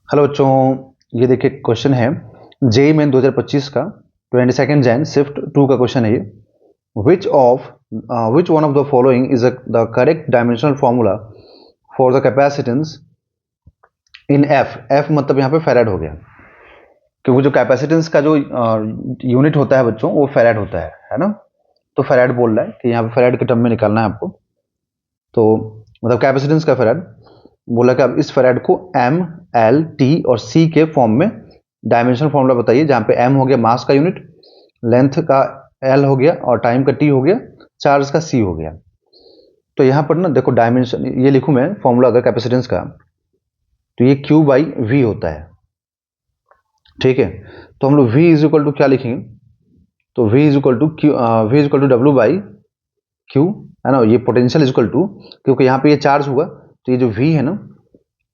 Hello बच्चों, ये देखिए क्वेश्चन है जेई मेन 2025 का 22 जैन शिफ्ट 2 का क्वेश्चन है ये। Which one of the following is the correct dimensional formula for the capacitance in F. F मतलब यहाँ पे फेराड हो गया, क्योंकि जो कैपेसिटेंस का जो यूनिट होता है बच्चों वो फेराड होता है ना। तो फेराड बोल रहा है कि यहाँ पे फेराड के टर्म में निकालना है आपको। तो मतलब कैपेसिटेंस का फेराड बोला कि अब इस फेराड को एम, एल, टी और सी के फॉर्म में डायमेंशनल फॉर्मूला बताइए, जहां पे एम हो गया मास का यूनिट, लेंथ का एल हो गया और टाइम का टी हो गया, चार्ज का सी हो गया। तो यहां पर ना देखो डायमेंशन ये लिखूं मैं फॉर्मूला अगर कैपेसिटेंस का, तो ये क्यू बाई वी होता है। ठीक है, तो हम लोग वी इज इक्वल टू क्या लिखेंगे, तो V is equal to Q, V is equal to W by Q, है ना। ये पोटेंशियल इज इक्वल टू, क्योंकि यहाँ पे ये चार्ज हुआ तो ये जो वी है ना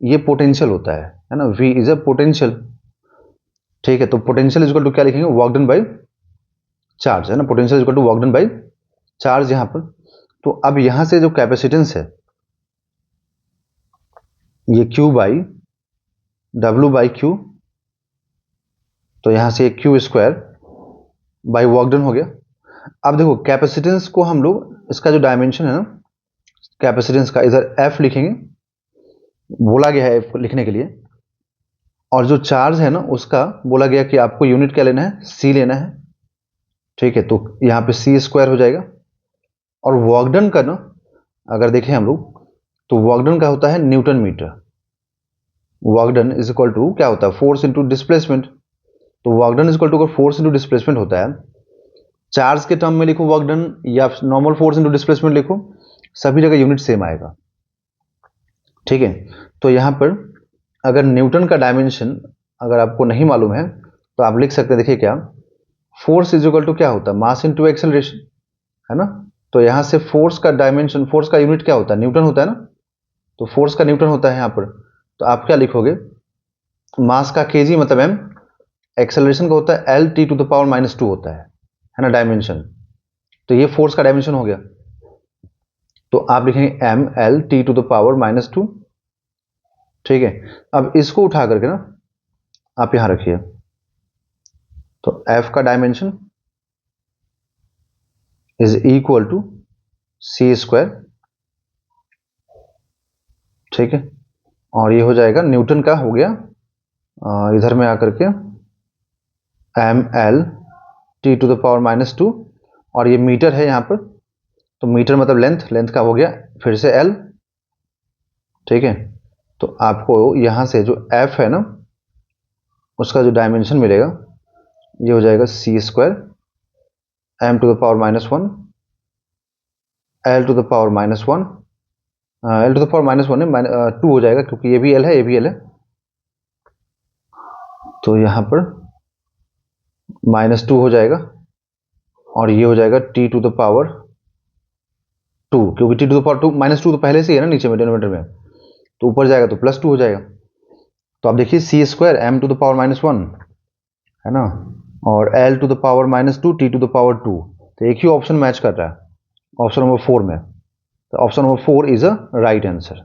ये पोटेंशियल होता है ना। V is a potential. ठीक है, तो पोटेंशियल इज इक्वल टू क्या लिखेंगे, वर्क डन बाई चार्ज, है ना। Potential is equal to work done by charge यहाँ पर। तो अब यहां से जो कैपेसिटेंस है ये Q by W by Q, तो यहां से Q square by work done हो गया। अब देखो कैपेसिटेंस को हम लोग इसका जो डायमेंशन है ना कैपेसिटेंस का, इधर एफ लिखेंगे, बोला गया है F लिखने के लिए। और जो चार्ज है ना उसका बोला गया कि आपको यूनिट क्या लेना है, सी लेना है। ठीक है, तो यहाँ पे सी स्क्वायर हो जाएगा। और वर्क डन का ना अगर देखें हम लोग, तो वर्क डन का होता है newton metre. Work done is equal to क्या होता है, फोर्स इंटू डिस्प्लेसमेंट। तो work done is equal to अगर फोर्स इंटू डिस्प्लेसमेंट होता है, चार्ज के टर्म में लिखो वर्क डन या नॉर्मल फोर्स इंटू डिस्प्लेसमेंट लिखो, सभी जगह यूनिट सेम आएगा। ठीक है, तो यहां पर अगर न्यूटन का डायमेंशन अगर आपको नहीं मालूम है तो आप लिख सकते हैं, देखिए क्या, फोर्स इज इक्वल टू क्या होता है, मास इंटू एक्सेलरेशन, है ना। तो यहां से फोर्स का डायमेंशन, फोर्स का यूनिट क्या होता है, न्यूटन होता है ना। तो फोर्स का न्यूटन होता है यहां पर, तो आप क्या लिखोगे, मास का केजी मतलब एम, एक्सेलरेशन का होता है L T to the power -2 होता है ना डायमेंशन। तो ये फोर्स का डायमेंशन हो गया, तो आप लिखेंगे M L T to the power -2। ठीक है, अब इसको उठा करके ना आप यहां रखिए, तो एफ का dimension is equal to C square. ठीक है, और ये हो जाएगा न्यूटन का हो गया, इधर में आकर के M L T to the power -2, और ये मीटर है यहाँ पर, तो मीटर मतलब लेंथ, लेंथ का हो गया फिर से एल। ठीक है, तो आपको यहाँ से जो एफ है ना उसका जो डायमेंशन मिलेगा ये हो जाएगा C square M to the power -1 L to the power -1, L to the power -1 है 2 हो जाएगा, क्योंकि ये भी एल है ये भी एल है। तो यहाँ पर -2 हो जाएगा, और ये हो जाएगा टी टू द पावर 2, क्योंकि टी टू द पावर 2 -2 तो पहले से ही है ना नीचे में डिनोमिनेटर में, तो ऊपर जाएगा तो +2 हो जाएगा। तो आप देखिए C square M to the power -1 है ना, और L to the power -2 T to the power 2, तो एक ही ऑप्शन मैच कर रहा है, ऑप्शन नंबर 4 में। तो option number 4 is a right answer.